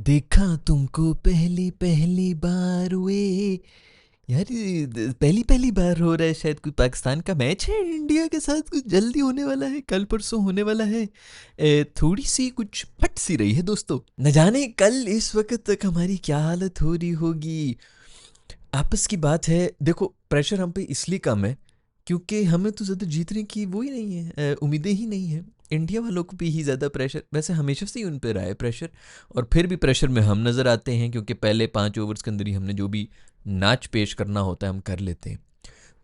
देखा तुमको पहली पहली बार हुए यार, ये पहली पहली बार हो रहा है। शायद कोई पाकिस्तान का मैच है इंडिया के साथ, कुछ जल्दी होने वाला है, कल परसों होने वाला है। थोड़ी सी कुछ फट सी रही है दोस्तों, न जाने कल इस वक्त तक हमारी क्या हालत हो रही होगी। आपस की बात है, देखो प्रेशर हम पे इसलिए कम है क्योंकि हमें तो ज़्यादा जीतने की वो ही नहीं है, उम्मीदें ही नहीं है। इंडिया वालों को भी ही ज़्यादा प्रेशर, वैसे हमेशा से ही उन पर रहा है प्रेशर, और फिर भी प्रेशर में हम नज़र आते हैं क्योंकि पहले 5 ओवर्स के अंदर ही हमने जो भी नाच पेश करना होता है हम कर लेते हैं।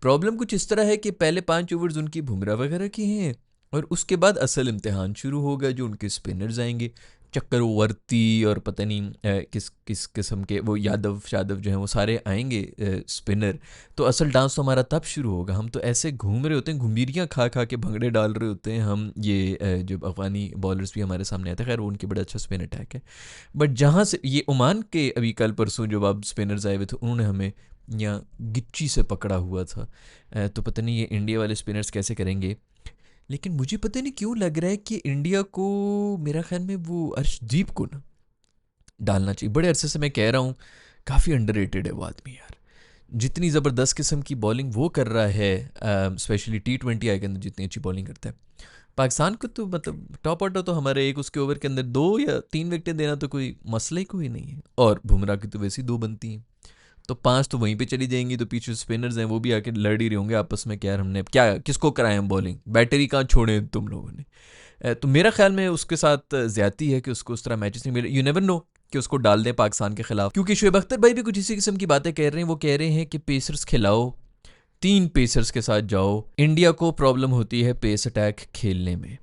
प्रॉब्लम कुछ इस तरह है कि पहले 5 ओवर्स उनकी बुमराह वगैरह की हैं, और उसके बाद असल इम्तिहान शुरू होगा जो उनके स्पिनर्स आएंगे। चक्रवर्ती और पता नहीं किस किस किस्म के वो यादव शादव जो हैं वो सारे आएंगे स्पिनर। तो असल डांस तो हमारा तब शुरू होगा। हम तो ऐसे घूम रहे होते हैं, घुमीरियाँ खा खा के भंगड़े डाल रहे होते हैं हम। ये जो अफगानी बॉलर्स भी हमारे सामने आते हैं, खैर वो उनकी बड़ा अच्छा स्पिन अटैक है। बट जहाँ से ये ओमान के अभी कल परसों जो अब स्पिनर्स आए हुए थे उन्होंने हमें यहाँ गिच्ची से पकड़ा हुआ था। तो पता नहीं ये इंडिया वाले स्पिनर्स कैसे करेंगे। लेकिन मुझे पता नहीं क्यों लग रहा है कि इंडिया को, मेरा ख्याल में वो अर्शदीप को ना डालना चाहिए। बड़े अरसे से मैं कह रहा हूँ, काफ़ी अंडररेटेड है वो आदमी यार। जितनी ज़बरदस्त किस्म की बॉलिंग वो कर रहा है, स्पेशली T20 आई के अंदर जितनी अच्छी बॉलिंग करता है। पाकिस्तान को तो मतलब टॉप ऑर्डर तो हमारे एक उसके ओवर के अंदर 2 या 3 विकेटें देना तो कोई मसला ही कोई नहीं है, और बुमराह की तो वैसी 2 बनती हैं। तो 5 तो वहीं पे चली जाएंगी, तो पीछे स्पिनर्स हैं वो भी आके लड़ ही रहे होंगे आपस में, क्या यार हमने क्या किसको कराए हम बॉलिंग, बैटरी कहाँ छोड़े तुम लोगों ने। तो मेरा ख्याल में उसके साथ ज़्यादती है कि उसको उस तरह मैचेस नहीं मिले। यू नेवर नो कि उसको डाल दें पाकिस्तान के खिलाफ, क्योंकि शुएब अख्तर भाई भी कुछ इसी किस्म की बातें कह रहे हैं। वो कह रहे हैं कि पेसर्स खिलाओ, 3 पेसर्स के साथ जाओ। इंडिया को प्रॉब्लम होती है पेस अटैक खेलने में।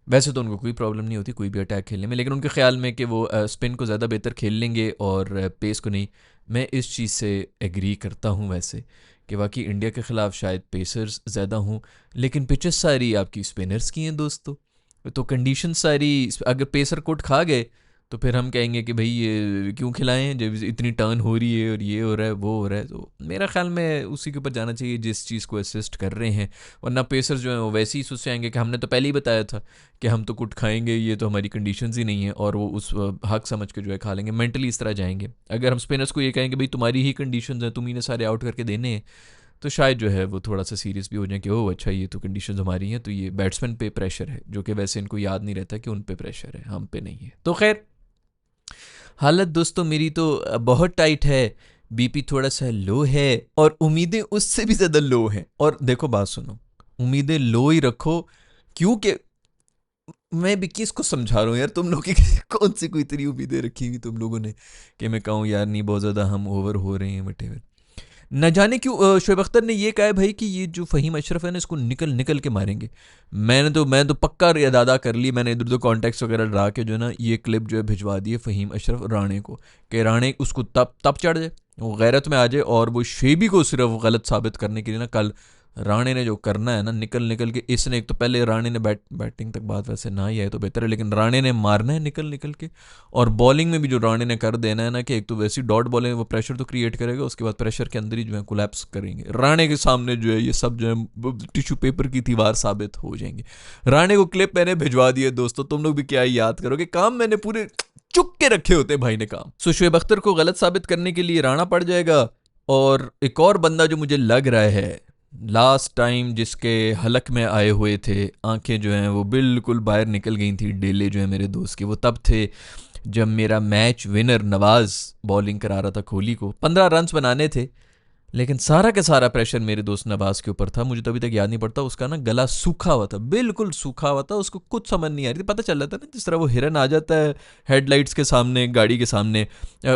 वैसे तो उनको कोई प्रॉब्लम नहीं होती कोई भी अटैक खेलने में, लेकिन उनके ख्याल में कि वो स्पिन को ज़्यादा बेहतर खेल लेंगे और पेस को नहीं। मैं इस चीज़ से एग्री करता हूँ वैसे, कि वाकई इंडिया के ख़िलाफ़ शायद पेसर्स ज़्यादा हूँ, लेकिन पिचेस सारी आपकी स्पिनर्स की हैं दोस्तों। तो कंडीशन सारी, अगर पेसर कोट खा गए तो फिर हम कहेंगे कि भाई ये क्यों खिलाएं हैं जब इतनी टर्न हो रही है और ये हो रहा है वो हो रहा है। तो मेरा ख्याल में उसी के ऊपर जाना चाहिए जिस चीज़ को असिस्ट कर रहे हैं। वरना पेसर जो है वो वैसे ही सोच आएंगे कि हमने तो पहले ही बताया था कि हम तो कुट खाएंगे, ये तो हमारी कंडीशंस ही नहीं है, और वो उस हक समझ के जो है खा लेंगे, मेंटली इस तरह जाएंगे। अगर हम स्पिनर्स को ये कहेंगे भाई तुम्हारी ही कंडीशंस हैं, तुम ही ने सारे आउट करके देने हैं, तो शायद जो है वो थोड़ा सा सीरियस भी हो जाए कि ओह अच्छा ये तो कंडीशंस हमारी हैं। तो ये बैट्समैन पे प्रेशर है, जो कि वैसे इनको याद नहीं रहता कि उन पे प्रेशर है, हम पे नहीं है। तो खैर हालत दोस्तों मेरी तो बहुत टाइट है, बीपी थोड़ा सा लो है, और उम्मीदें उससे भी ज़्यादा लो हैं। और देखो बात सुनो, उम्मीदें लो ही रखो, क्योंकि मैं भी किसको समझा रहा हूँ यार, तुम लोग की कौन सी कोई इतनी उम्मीदें रखी हुई तुम लोगों ने कि मैं कहूँ यार नहीं बहुत ज़्यादा हम ओवर हो रहे हैं बटे। न जाने क्यों शोएब अख्तर ने ये कहा है भाई कि ये जो फ़हीम अशरफ है ना इसको निकल निकल के मारेंगे। मैं तो पक्का अदा कर ली, मैंने इधर उधर कॉन्टेक्स्ट वगैरह डरा के जो है ना ये क्लिप जो है भिजवा दी है फ़हीम अशरफ राणे को, कि राणे उसको तब तब चढ़ जाए, वो गैरत में आ जाए, और वो शेबी को सिर्फ गलत साबित करने के लिए ना कल राणे ने जो करना है ना निकल निकल के, इसने एक तो पहले राणे ने बैटिंग तक बात वैसे ना ही आए तो बेहतर है, लेकिन राणे ने मारना है निकल निकल के। और बॉलिंग में भी जो राणे ने कर देना है ना, कि एक तो वैसी डॉट बॉलिंग वो प्रेशर तो क्रिएट करेगा, उसके बाद प्रेशर के अंदर ही जो है कोलैप्स करेंगे राणे के सामने, जो है ये सब जो है टिश्यू पेपर की दीवार साबित हो जाएंगे। राणे को क्लिप मैंने भिजवा दिए दोस्तों, तुम लोग भी क्या याद करोगे, काम मैंने पूरे चुप के रखे होते भाई ने काम। सो शोएब अख्तर को गलत साबित करने के लिए राणा पड़ जाएगा। और एक और बंदा जो मुझे लग रहा है लास्ट टाइम जिसके हलक में आए हुए थे, आंखें जो हैं वो बिल्कुल बाहर निकल गई थी डेले जो है मेरे दोस्त की, वो तब थे जब मेरा मैच विनर नवाज बॉलिंग करा रहा था कोहली को। 15 रन्स बनाने थे, लेकिन सारा का सारा प्रेशर मेरे दोस्त नवाज के ऊपर था। मुझे तो अभी तक याद नहीं पड़ता, उसका ना गला सूखा हुआ था, बिल्कुल सूखा हुआ था, उसको कुछ समझ नहीं आ रही थी। पता चल रहा था ना जिस तरह वो हिरन आ जाता है हेडलाइट्स के सामने गाड़ी के सामने,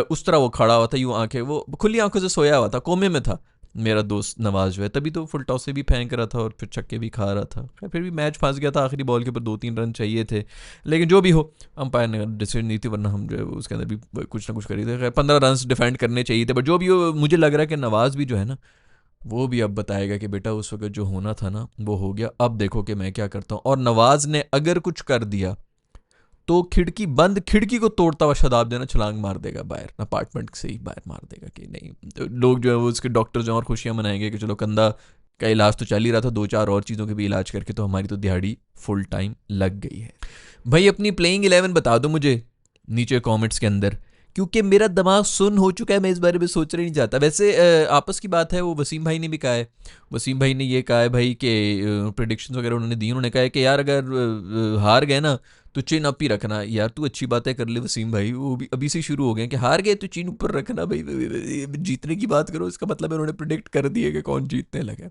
उस तरह वो खड़ा हुआ था, यूँ आंखें वो खुली आंखों से सोया हुआ था, कोमे में था मेरा दोस्त नवाज जो है। तभी तो फुल टॉस से भी फेंक रहा था और फिर छक्के भी खा रहा था। फिर भी मैच फंस गया था, आखिरी बॉल के ऊपर 2-3 रन चाहिए थे, लेकिन जो भी हो अंपायर ने डिसीजन नहीं थी, वरना हम जो है उसके अंदर भी कुछ ना कुछ करी थे। 15 रन डिफेंड करने चाहिए थे, बट जो भी हो मुझे लग रहा है कि नवाज भी जो है ना वो भी अब बताएगा कि बेटा उस वक्त जो होना था ना वो हो गया, अब देखो कि मैं क्या करता हूँ। और नवाज ने अगर कुछ कर दिया तो खिड़की बंद, खिड़की को तोड़ता हुआ शदाब देना छलांग मार देगा बाहर, अपार्टमेंट से ही बाहर मार देगा कि नहीं। तो लोग जो है वो उसके डॉक्टर जो और खुशियां मनाएंगे कि चलो कंधा का इलाज तो चल ही रहा था, 2-4 और चीज़ों के भी इलाज करके तो हमारी तो दिहाड़ी फुल टाइम लग गई है। भाई अपनी प्लेइंग 11 बता दो मुझे नीचे कमेंट्स के अंदर, क्योंकि मेरा दिमाग सुन हो चुका है, मैं इस बारे में सोचना नहीं चाहता। वैसे आपस की बात है, वो वसीम भाई ने भी कहा है, वसीम भाई ने ये कहा है भाई कि प्रिडिक्शंस वगैरह उन्होंने दी, उन्होंने कहा है कि यार अगर हार गए ना तो चिन अप ही रखना। यार तू अच्छी बातें कर ले वसीम भाई, वो भी अभी से शुरू हो गए कि हार गए तो चिन ऊपर रखना भाई, जीतने की बात करो, इसका मतलब है उन्होंने प्रिडिक्ट कर दिया कि कौन जीतने लगा।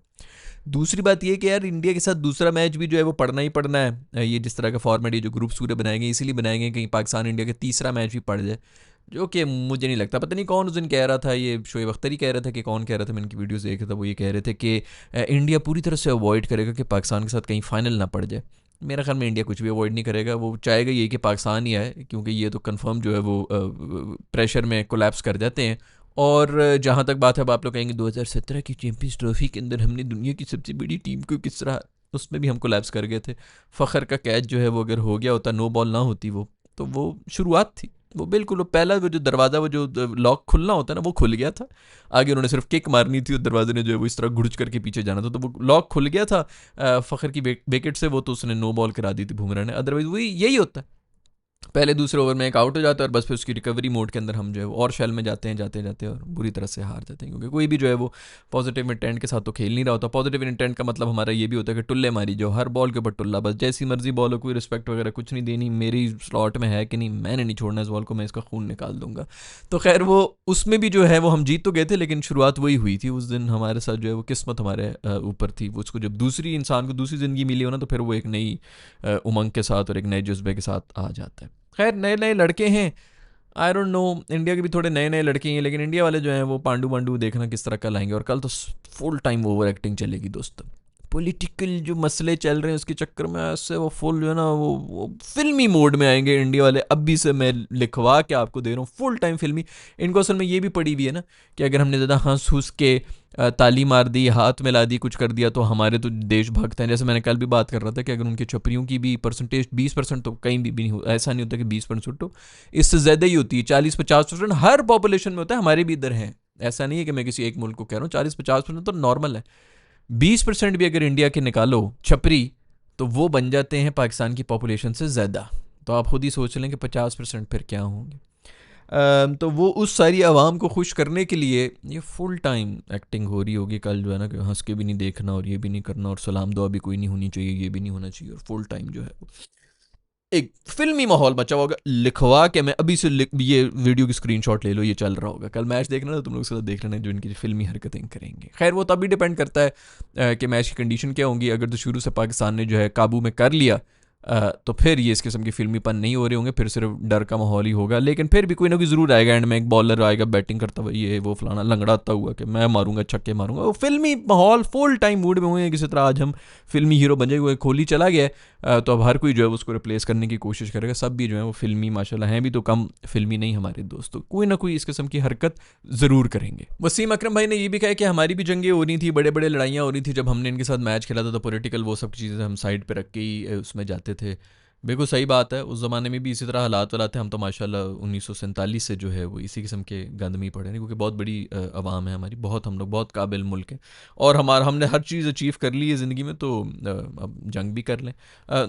दूसरी बात ये कि यार इंडिया के साथ दूसरा मैच भी जो है वो पढ़ना ही पढ़ना है। ये जिस तरह का फॉर्मेट, ये जो ग्रुप्स पूरे बनाए गए इसीलिए बनाए गए कहीं पाकिस्तान इंडिया का तीसरा मैच भी पड़ जाए, जो कि मुझे नहीं लगता। पता नहीं कौन उस दिन कह रहा था, ये शोएब अख्तर ही कह रहा था कि कौन कह रहा था, मैंने इनकी वीडियोस देख रहा था, वो ये कह रहे थे कि इंडिया पूरी तरह से अवॉइड करेगा कि पाकिस्तान के साथ कहीं फाइनल ना पड़ जाए। मेरा ख्याल में इंडिया कुछ भी अवॉइड नहीं करेगा, वो चाहेगा ये कि पाकिस्तान ही आए, क्योंकि ये तो कंफर्म जो है वो प्रेशर में कोलैप्स कर जाते हैं। और जहाँ तक बात है, अब आप लोग कहेंगे 2017 की चैंपियंस ट्रॉफी के अंदर हमने दुनिया की सबसे बड़ी टीम को किस तरह, उसमें भी हम कोलैप्स कर गए थे। फ़खर का कैच जो है वो अगर हो गया होता, नो बॉल ना होती वो, तो वो शुरुआत थी, वो बिल्कुल वो पहला वो जो दरवाज़ा, वो जो लॉक खुलना होता है ना, वो खुल गया था। आगे उन्होंने सिर्फ किक मारनी थी, और दरवाजे ने जो है वो इस तरह घुड़च करके पीछे जाना था, तो वो लॉक खुल गया था फ़खर की विकेट से, वो तो उसने नो बॉल करा दी थी बुमराह ने। अदरवाइज़ वही यही होता है, पहले दूसरे ओवर में एक आउट हो जाता है, और बस फिर उसकी रिकवरी मोड के अंदर हम जो है और शेल में जाते हैं, जाते जाते और बुरी तरह से हार जाते हैं, क्योंकि कोई भी जो है वो पॉजिटिव इंटेंट के साथ तो खेल नहीं रहा होता। पॉजिटिव इंटेंट का मतलब हमारा ये भी होता है कि टुल्ले मारी, जो हर बॉल के ऊपर टुल्ला, बस जैसी मर्जी बॉल हो, कोई रिस्पेक्ट वगैरह कुछ नहीं देनी, मेरी स्लॉट में है कि नहीं, मैंने नहीं छोड़ना इस बॉल को, मैं इसका खून निकाल दूंगा। तो खैर वो उसमें भी जो है वो हम जीत तो गए थे, लेकिन शुरुआत वही हुई थी उस दिन हमारे साथ, जो है वो किस्मत हमारे ऊपर थी। वो उसको जब दूसरी इंसान को दूसरी ज़िंदगी मिली हो ना, तो फिर वो एक नई उमंग के साथ और एक नए जज्बे के साथ आ जाता है। खैर नए नए लड़के हैं, आई डोंट नो, इंडिया के भी थोड़े नए नए लड़के हैं, लेकिन इंडिया वाले जो हैं वो पांडू वांडू देखना किस तरह का लाएंगे। और कल तो फुल टाइम ओवर एक्टिंग चलेगी दोस्तों, पॉलिटिकल जो मसले चल रहे हैं उसके चक्कर में ऐसे वो फुल जो है ना वो फिल्मी मोड में आएंगे इंडिया वाले। अभी से मैं लिखवा के आपको दे रहा हूँ, फुल टाइम फिल्मी। इनको असल में ये भी पड़ी हुई है ना कि अगर हमने ज़्यादा हंस हुस के ताली मार दी, हाथ मिला दी, कुछ कर दिया, तो हमारे तो देशभक्त हैं। जैसे मैंने कल भी बात कर रहा था कि अगर उनके छपरियों की भी परसेंटेज 20%, तो कहीं भी नहीं हो, ऐसा नहीं होता कि 20% हो, इससे ज़्यादा ही होती है, 40-50% हर पॉपुलेशन में होता है, हमारे भी इधर हैं। ऐसा नहीं है कि मैं किसी एक मुल्क को कह रहा हूँ, 40-50% तो नॉर्मल है। 20% भी अगर इंडिया के निकालो छपरी, तो वो बन जाते हैं पाकिस्तान की पॉपुलेशन से ज़्यादा। तो आप खुद ही सोच लें कि 50% फिर क्या होंगे। तो वो उस सारी आवाम को खुश करने के लिए ये फुल टाइम एक्टिंग हो रही होगी कल, जो है ना कि हंस के भी नहीं देखना, और ये भी नहीं करना, और सलाम दुआ भी कोई नहीं होनी चाहिए, ये भी नहीं होना चाहिए, और फुल टाइम जो है एक फिल्मी माहौल बचा होगा। लिखवा के मैं अभी से ये वीडियो की स्क्रीनशॉट ले लो, ये चल रहा होगा। कल मैच देखना तो तुम लोग साथ देख लेना जो इनकी फिल्मी हरकतें करेंगे। खैर वो तभी डिपेंड करता है कि मैच की कंडीशन क्या होंगी। अगर तो शुरू से पाकिस्तान ने जो है काबू में कर लिया, तो फिर ये इस किस्म की फिल्मीपन नहीं हो रहे होंगे, फिर सिर्फ डर का माहौल ही होगा। लेकिन फिर भी कोई ना कोई ज़रूर आएगा एंड में, एक बॉलर आएगा बैटिंग करता हुआ, ये वो फलाना लंगड़ाता हुआ कि मैं मारूंगा, छक्के मारूंगा। वो फिल्मी माहौल फुल टाइम मूड में हुए हैं, किसी तरह आज हम फिल्मी हीरो बन जाएंगे। कोहली चला गया तो अब हर कोई जो है उसको रिप्लेस करने की कोशिश करेगा। सब भी जो है वो फिल्मी माशाल्लाह हैं भी, तो कम फिल्मी नहीं हमारे दोस्तों, कोई ना कोई इस किस्म की हरकत ज़रूर करेंगे। वसीम अकरम भाई ने ये भी कहा कि हमारी भी जंगें हो रही थी, बड़े बड़े लड़ाइयाँ हो रही थी जब हमने इनके साथ मैच खेला था, तो पॉलिटिकल वो सब चीज़ें हम साइड पर रख के ही उसमें जाते थे। बिल्कुल सही बात है, उस ज़माने में भी इसी तरह हालात वाला थे। हम तो माशाल्लाह 1947 से जो है वो इसी किस्म के गंद में ही पड़े हैं, क्योंकि बहुत बड़ी आवाम है हमारी, बहुत, हम लोग बहुत काबिल मुल्क हैं, और हमने हर चीज़ अचीव कर ली है ज़िंदगी में, तो अब जंग भी कर लें।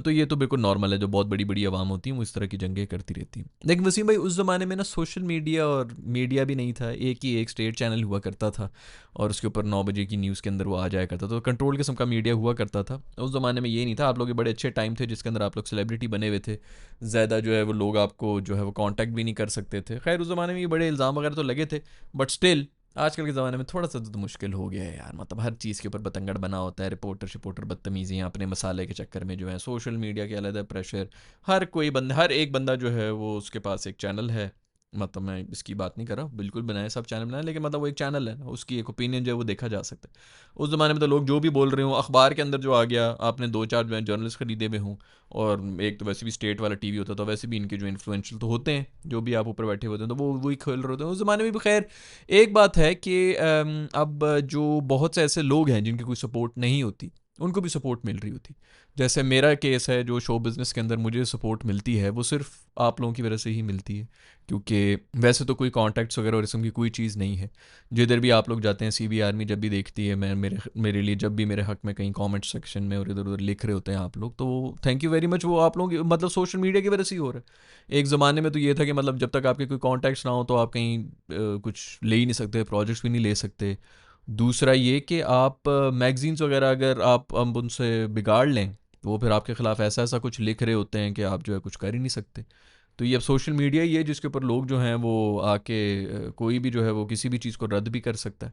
तो ये तो बिल्कुल नॉर्मल है, जो बहुत बड़ी बड़ी आवाम होती हैं वो इस तरह की जंगें करती रहती हैं। लेकिन वसीम भाई उस ज़माने में ना सोशल मीडिया और मीडिया भी नहीं था, एक ही एक स्टेट चैनल हुआ करता था, और उसके ऊपर 9 बजे की न्यूज़ के अंदर वो आ जाया करता था, तो कंट्रोल किस्म का मीडिया हुआ करता था। उस ज़माने में ये नहीं था, आप लोग के बड़े अच्छे टाइम थे जिसके अंदर आप लोग सेलिब्रिटी बने हुए थे, ज़्यादा जो है वो लोग आपको जो है वो कांटेक्ट भी नहीं कर सकते थे। खैर उस ज़माने में ये बड़े इल्ज़ाम वगैरह तो लगे थे, बट स्टिल आजकल के ज़माने में थोड़ा सा तो मुश्किल हो गया है यार। मतलब हर चीज़ के ऊपर बतंगड़ बना होता है, रिपोर्टर शिपोर्टर बदतमीज़ियाँ अपने मसाले के चक्कर में जो है, सोशल मीडिया के अलग प्रेशर, हर एक बंदा जो है वो उसके पास एक चैनल है। मतलब मैं इसकी बात नहीं कर रहा, बिल्कुल बनाए, सब चैनल बनाए, लेकिन मतलब वो एक चैनल है, उसकी एक ओपिनियन जो है वो देखा जा सकता है। उस ज़माने में तो लोग जो भी बोल रहे हो, अखबार के अंदर जो आ गया, आपने 2-4 जो है जर्नलिस्ट खरीदे हुए हों, और एक तो वैसे भी स्टेट वाला टीवी होता था, वैसे भी इनके जो इन्फ्लुएंशियल तो होते हैं, जो भी आप ऊपर बैठे होते हैं, तो वो वही खेल रहे होते हैं उस ज़माने में भी। खैर एक बात है कि अब जो बहुत से ऐसे लोग हैं जिनकी कोई सपोर्ट नहीं होती, उनको भी सपोर्ट मिल रही होती। जैसे मेरा केस है, जो शो बिज़नेस के अंदर मुझे सपोर्ट मिलती है वो सिर्फ आप लोगों की वजह से ही मिलती है, क्योंकि वैसे तो कोई कॉन्टैक्ट्स वगैरह और इसम की कोई चीज़ नहीं है। जिधर भी आप लोग जाते हैं, सीबी आर्मी जब भी देखती है, मैं मेरे लिए जब भी मेरे हक में कहीं कमेंट सेक्शन में और इधर उधर लिख रहे होते हैं आप लोग, तो थैंक यू वेरी मच। वो आप लोगों की मतलब सोशल मीडिया की वजह से ही हो रहा है। एक ज़माने में तो ये था कि मतलब जब तक आपके कोई कॉन्टैक्ट्स ना हो तो आप कहीं कुछ ले ही नहीं सकते, प्रोजेक्ट्स भी नहीं ले सकते। दूसरा ये कि आप मैगजीन्स वगैरह अगर आप उनसे बिगाड़ लें तो वो फिर आपके ख़िलाफ़ ऐसा ऐसा कुछ लिख रहे होते हैं कि आप जो है कुछ कर ही नहीं सकते। तो ये अब सोशल मीडिया ही है जिसके ऊपर लोग जो हैं वो आके कोई भी जो है वो किसी भी चीज़ को रद्द भी कर सकता है।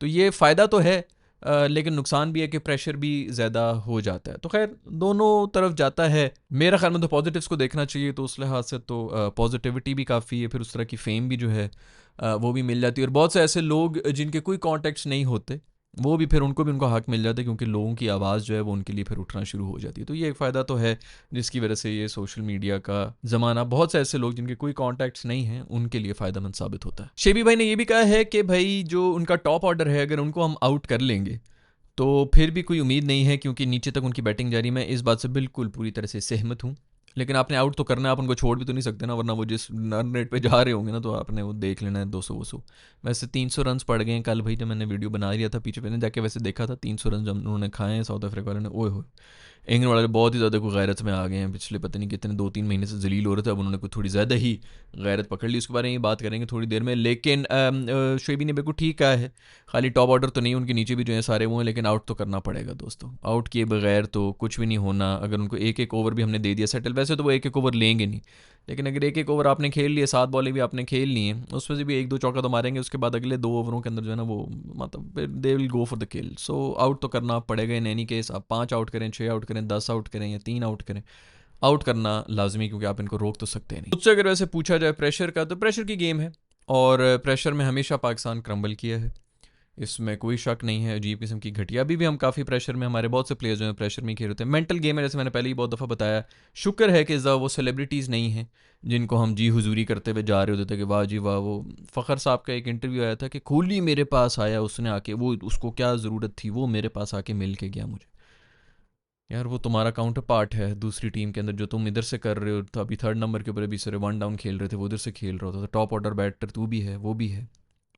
तो ये फ़ायदा तो है, लेकिन नुकसान भी है कि प्रेशर भी ज़्यादा हो जाता है। तो खैर दोनों तरफ जाता है। मेरा ख्याल में तो पॉजिटिव्स को देखना चाहिए, तो उस लिहाज से तो पॉजिटिविटी भी काफ़ी है, फिर उस तरह की फ़ेम भी जो है वो भी मिल जाती है। और बहुत से ऐसे लोग जिनके कोई कॉन्टैक्ट्स नहीं होते, वो भी फिर उनको भी उनका हक मिल जाता है, क्योंकि लोगों की आवाज़ जो है वो उनके लिए फिर उठना शुरू हो जाती है। तो ये एक फ़ायदा तो है जिसकी वजह से ये सोशल मीडिया का ज़माना बहुत से ऐसे लोग जिनके कोई कॉन्टैक्ट्स नहीं हैं उनके लिए फ़ायदेमंद साबित होता है। शेबी भाई ने ये भी कहा है कि भाई जो उनका टॉप ऑर्डर है अगर उनको हम आउट कर लेंगे तो फिर भी कोई उम्मीद नहीं है, क्योंकि नीचे तक उनकी बैटिंग जारी। मैं इस बात से बिल्कुल पूरी तरह से सहमत हूँ, लेकिन आपने आउट तो करना है, आप उनको छोड़ भी तो नहीं सकते ना, वरना वो जिस रन रेट पे जा रहे होंगे ना तो आपने वो देख लेना है 200 वैसे 300 रन पड़ गए हैं कल भाई, जब मैंने वीडियो बना लिया था पीछे मैंने जाके वैसे देखा था 300 रन जब उन्होंने खाए हैं साउथ अफ्रीका वाले ने। ओए हो, इंग्लैंड वाले बहुत ही ज़्यादा कोई गैरत में आ गए हैं, पिछले पता नहीं कितने 2-3 महीने से जलील हो रहे थे, अब उन्होंने कुछ थोड़ी ज़्यादा ही गैरत पकड़ ली। उसके बारे में बात करेंगे थोड़ी देर में। लेकिन शोएबी ने बिल्कुल ठीक कहा है, खाली टॉप ऑर्डर तो नहीं, उनके नीचे भी जो है सारे वो हैं, लेकिन आउट तो करना पड़ेगा दोस्तों। आउट किए बगैर तो कुछ भी नहीं होना। अगर उनको एक एक ओवर भी हमने दे दिया सेटल, वैसे तो वो एक एक ओवर लेंगे नहीं, लेकिन अगर एक एक ओवर आपने खेल लिए, 7 बॉलें भी आपने खेल ली हैं, उसमें से भी 1-2 चौका तो मारेंगे, उसके बाद अगले 2 ओवरों के अंदर जो है ना वो मतलब they will go for the kill. So out तो करना पड़ेगा इन एनी केस। आप 5 आउट करें, 6 आउट करें, 10 आउट करें या 3 आउट करें, आउट करना लाजमी, क्योंकि आप इनको रोक तो सकते नहीं। मुझसे अगर वैसे पूछा जाए प्रेशर का, तो प्रेशर की गेम है, और प्रेशर में हमेशा पाकिस्तान क्रम्बल किया है, इसमें कोई शक नहीं है। अजीब किस्म की घटिया, अभी भी हम काफ़ी प्रेशर में, हमारे बहुत से प्लेयर्स जो हैं प्रेशर में ही खेल रहे थे। मेंटल गेम है, जैसे मैंने पहले ही बहुत दफ़ा बताया। शुक्र है कि वो सेलिब्रिटीज़ नहीं हैं जिनको हम जी हुजूरी करते हुए जा रहे होते थे कि वाह जी वाह। वो फ़खर साहब का एक इंटरव्यू आया था कि कोहली मेरे पास आया, उसने आके, वो उसको क्या ज़रूरत थी, वो मेरे पास आके मिल के गया मुझे। यार वो तुम्हारा काउंटर पार्ट है दूसरी टीम के अंदर, जो तुम इधर से कर रहे हो, तो अभी 3rd नंबर के ऊपर अभी सर 1 डाउन खेल रहे थे, वो उधर से खेल रहा होता था। टॉप ऑर्डर बैटर तू भी है, वो भी है,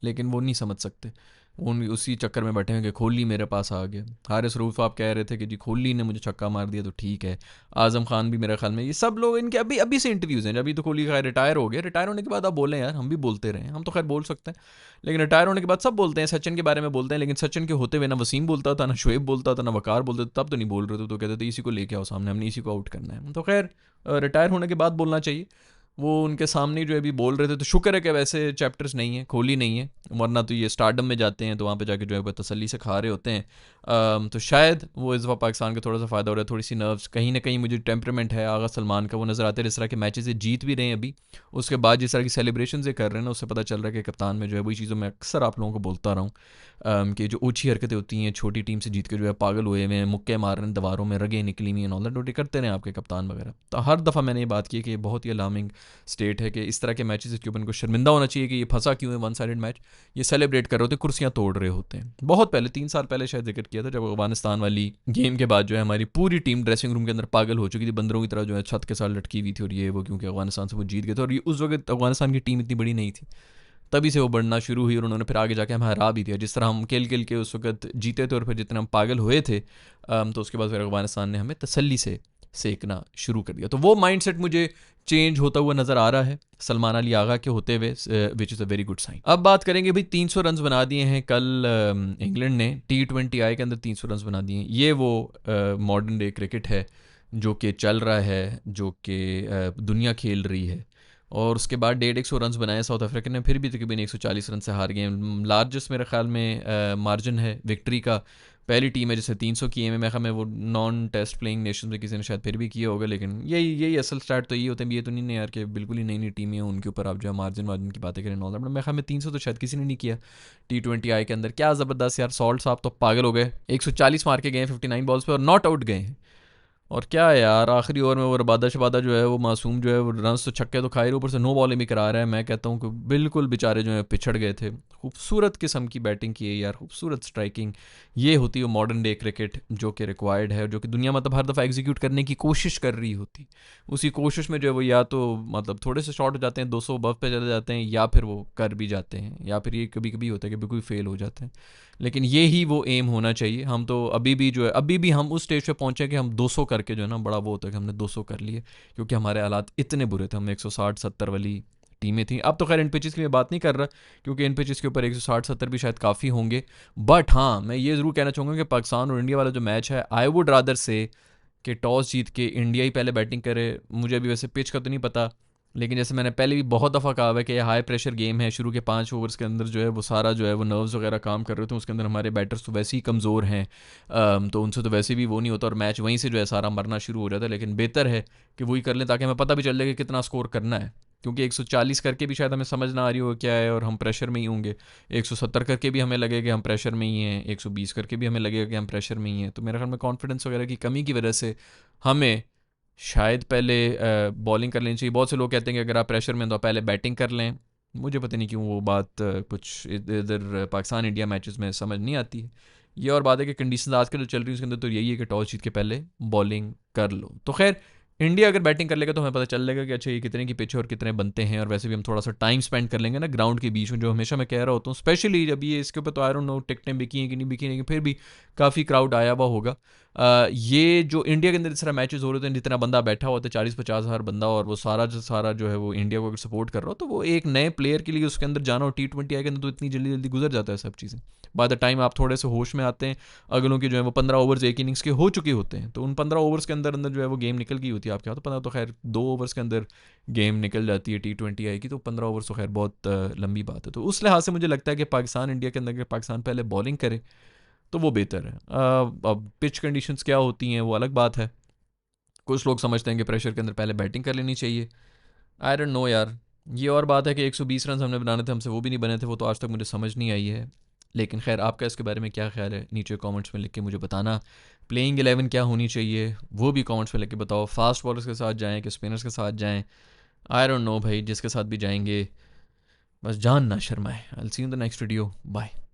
लेकिन वो नहीं समझ सकते। वो उसी चक्कर में बैठे हैं कि कोहली मेरे पास आ गया। हारिस रऊफ आप कह रहे थे कि जी कोहली ने मुझे छक्का मार दिया, तो ठीक है। आजम खान भी मेरे ख्याल में, ये सब लोग इनके अभी अभी से इंटरव्यूज़ हैं। अभी तो कोहली का रिटायर हो गया, रिटायर होने के बाद आप बोलें यार, हम भी बोलते रहे, हम तो खैर बोल सकते हैं, लेकिन रिटायर होने के बाद सब बोलते हैं। सचिन के बारे में बोलते हैं, लेकिन सचिन के होते हुए ना वसीम बोलता था, ना शुएब बोलता था, ना वकार बोलते थे, तब तो नहीं बोल रहे थे, तो कहते थे इसी को लेके आओ सामने, हमने इसी को आउट करना है। तो खैर रिटायर होने के बाद बोलना चाहिए। वो उनके सामने जो है अभी बोल रहे थे, तो शुक्र है कि वैसे चैप्टर्स नहीं है, कोहली नहीं है, वरना तो ये स्टारडम में जाते हैं तो वहाँ पे जाके जो है वो तसल्ली से खा रहे होते हैं। तो शायद वो इस दफ़ा पाकिस्तान का थोड़ा सा फ़ायदा हो रहा है, थोड़ी सी नर्व्स कहीं ना कहीं, मुझे टेम्परामेंट है आगा सलमान का वो नज़र आते हैं, जिस तरह के मैचेस से जीत भी रहे हैं अभी, उसके बाद जिस तरह की सेलिब्रेशन ये कर रहे हैं ना, उससे पता चल रहा है कि कप्तान में जो है वही चीज़ों में अक्सर आप लोगों को बोलता रहा हूँ कि जो ओछी हरकतें होती हैं, छोटी टीम से जीत के जो है पागल हुए हुए हैं, मुक्के मार रहे हैं दीवारों में, रगे निकली हुई हैं, ऑल दैट करते रहे आपके कप्तान वगैरह। तो हर दफ़ा मैंने ये बात की कि ये बहुत ही अलार्मिंग स्टेट है कि इस तरह के मैचेस के ऊपर इनको शर्मिंदा होना चाहिए कि ये फंसा क्यों है 1 साइडेड मैच। ये सेलिब्रेट कर रहे होते हैं, कुर्सियाँ तोड़ रहे होते हैं। बहुत पहले 3 साल पहले शायद जिक्र किया था, जब अफगानिस्तान वाली गेम के बाद जो है हमारी पूरी टीम ड्रेसिंग रूम के अंदर पागल हो चुकी थी, बंदरों की तरह जो है छत के साथ लटकी हुई थी, और ये वो क्योंकि अफगानिस्तान से वो जीत गए थे, और ये उस वक्त अफगानिस्तान की टीम इतनी बड़ी नहीं थी, तभी से वो बढ़ना शुरू हुई, और उन्होंने फिर आगे जाके हमें हरा भी दिया। जिस तरह हम खेल खेल के उस वक्त जीते थे और फिर जितने हम पागल हुए थे, तो उसके बाद फिर अफगानिस्तान ने हमें तसल्ली से सेकना शुरू कर दिया। तो वो माइंडसेट मुझे चेंज होता हुआ नज़र आ रहा है सलमान अली आगा के होते हुए, which is a very good sign. अब बात करेंगे भाई, 300 रन बना दिए हैं कल इंग्लैंड ने T20I के अंदर 300 रन बना दिए हैं। ये वो मॉडर्न डे क्रिकेट है जो कि चल रहा है, जो कि दुनिया खेल रही है। और उसके बाद 150 रन बनाए साउथ अफ्रीका ने, फिर भी तकरीबन 140 रन से हार गए। लार्जेस्ट मेरे ख्याल में मार्जिन है विक्ट्री का। पहली टीम है जैसे 300 किए में, मैं ख्याल में वो नॉन टेस्ट प्लेइंग नेशन में किसी ने शायद फिर भी किया होगा, लेकिन यही असल स्टार्ट तो यही होते हैं। ये तो नहीं यार कि बिल्कुल ही नई नई टीमें हैं उनके ऊपर आप जो है मार्जिन की बातें करें नॉल, मैं ख्याल में 300 तो शायद किसी ने नहीं किया T20I के अंदर। क्या ज़बरदस्त यार, सॉल्ट साहब तो पागल हो गए, 140 मार के गए 59 बॉल्स पर और नॉट आउट गए हैं। और क्या है यार, आखिरी ओवर में वो रबादा शबादा जो है वो मासूम जो है वो रन तो छक्के तो खा ही रहे, ऊपर से नो बॉलिंग भी करा रहा है। मैं कहता हूँ कि बिल्कुल बेचारे जो है पिछड़ गए थे। खूबसूरत किस्म की बैटिंग की है यार, खूबसूरत स्ट्राइकिंग। ये होती है मॉडर्न डे क्रिकेट जो कि रिक्वायर्ड है, जो कि दुनिया मतलब हर दफ़ा एग्जीक्यूट करने की कोशिश कर रही होती। उसी कोशिश में जो है वो या तो मतलब थोड़े से शॉर्ट हो जाते हैं, 200 बफ पे चले जाते हैं, या फिर वो कर भी जाते हैं, या फिर ये कभी कभी होता है कि बिल्कुल फेल हो जाते हैं। लेकिन ये ही वो एम होना चाहिए। हम तो अभी भी जो है, अभी भी हम उस स्टेज पे पहुंचे कि हम 200 करके जो है ना बड़ा वो होता है कि हमने 200 कर लिए, क्योंकि हमारे हालात इतने बुरे थे। हम 160-70 वाली टीमें थी। अब तो खैर इन पिचेस की मैं बात नहीं कर रहा, क्योंकि इन पिचेस के ऊपर 160-70 भी शायद काफ़ी होंगे। बट हाँ, मैं ये ज़रूर कहना चाहूँगा कि पाकिस्तान और इंडिया वाला जो मैच है, आई वुड रादर से कि टॉस जीत के इंडिया ही पहले बैटिंग करे। मुझे अभी वैसे पिच का तो नहीं पता, लेकिन जैसे मैंने पहले भी बहुत दफ़ा कहा है कि हाई प्रेशर गेम है। शुरू के 5 ओवर्स के अंदर जो है वो सारा जो है वो नर्व्स वगैरह काम कर रहे थे, उसके अंदर हमारे बैटर्स तो वैसे ही कमज़ोर हैं। तो उनसे तो वैसे भी वो नहीं होता, और मैच वहीं से जो है सारा मरना शुरू हो जाता है। लेकिन बेहतर है कि वही कर लें, ताकि हमें पता भी चल जाए कि कितना स्कोर करना है। क्योंकि 140 करके भी शायद हमें समझ ना आ रही हो क्या है, और हम प्रेशर में ही होंगे। 170 करके भी हमें लगेगा कि हम प्रेशर में ही हैं, 120 करके भी हमें लगेगा कि हम प्रेशर में ही हैं। तो मेरे ख्याल में कॉन्फिडेंस वगैरह की कमी की वजह से हमें शायद पहले बॉलिंग कर लेनी चाहिए। बहुत से लोग कहते हैं कि अगर आप प्रेशर में हैं तो आप पहले बैटिंग कर लें। मुझे पता नहीं क्यों वो बात कुछ इधर पाकिस्तान इंडिया मैचेस में समझ नहीं आती है। ये और बात है कि कंडीशन आज के जो चल रही है उसके अंदर तो यही है कि टॉस जीत के पहले बॉलिंग कर लो। तो खैर, इंडिया अगर बैटिंग कर लेगा तो हमें पता चल जाएगा कि अच्छा ये कितने की पिच है और कितने बनते हैं। और वैसे भी हम थोड़ा सा टाइम स्पेंड कर लेंगे ना ग्राउंड के बीच में, जो हमेशा मैं कह रहा होता हूँ, स्पेशली जब ये इसके ऊपर तो आई डोंट नो टिकटें बिकी हैं कि नहीं बिकी, नहीं फिर भी काफ़ी क्राउड आया हुआ होगा। ये जो इंडिया के अंदर इस तरह मैचेस हो रहे थे, जितना बंदा बैठा हुआ था 40-50 हज़ार बंदा, और वो सारा जो है वो इंडिया को अगर सपोर्ट कर रहा हो, तो वो एक नए प्लेयर के लिए उसके अंदर जाना, और T20 आई के अंदर तो इतनी जल्दी जल्दी गुजर जाता है सब चीज़ें। बाय द टाइम आप थोड़े से होश में आते हैं, अगलों की जो है वो 15 ओवर्स एक इनिंग्स के हो चुके होते हैं। तो उन 15 ओवर्स के अंदर अंदर जो है वो गेम निकल गई होती है। आपके यहाँ तो पता, तो खैर 2 ओवर्स के अंदर गेम निकल जाती है T20 आई की, तो 15 ओवर्स तो खैर बहुत लंबी बात है। तो उस लिहाज से मुझे लगता है कि पाकिस्तान इंडिया के अंदर पाकिस्तान पहले बॉलिंग करे तो वो बेहतर है। अब पिच कंडीशंस क्या होती हैं वो अलग बात है। कुछ लोग समझते हैं कि प्रेशर के अंदर पहले बैटिंग कर लेनी चाहिए। आई डोंट नो यार। ये और बात है कि 120 रन हमने बनाने थे, हमसे वो भी नहीं बने थे, वो तो आज तक मुझे समझ नहीं आई है। लेकिन खैर, आपका इसके बारे में क्या ख्याल है नीचे कमेंट्स में लिख के मुझे बताना। प्लेइंग 11 क्या होनी चाहिए वो भी कमेंट्स में लिख के बताओ। फास्ट बॉलर्स के साथ जाएँ कि स्पिनर्स के साथ जाएँ? आई डोंट नो भाई, जिसके साथ भी जाएंगे बस जान ना शर्माए। I will see you in the next video. Bye.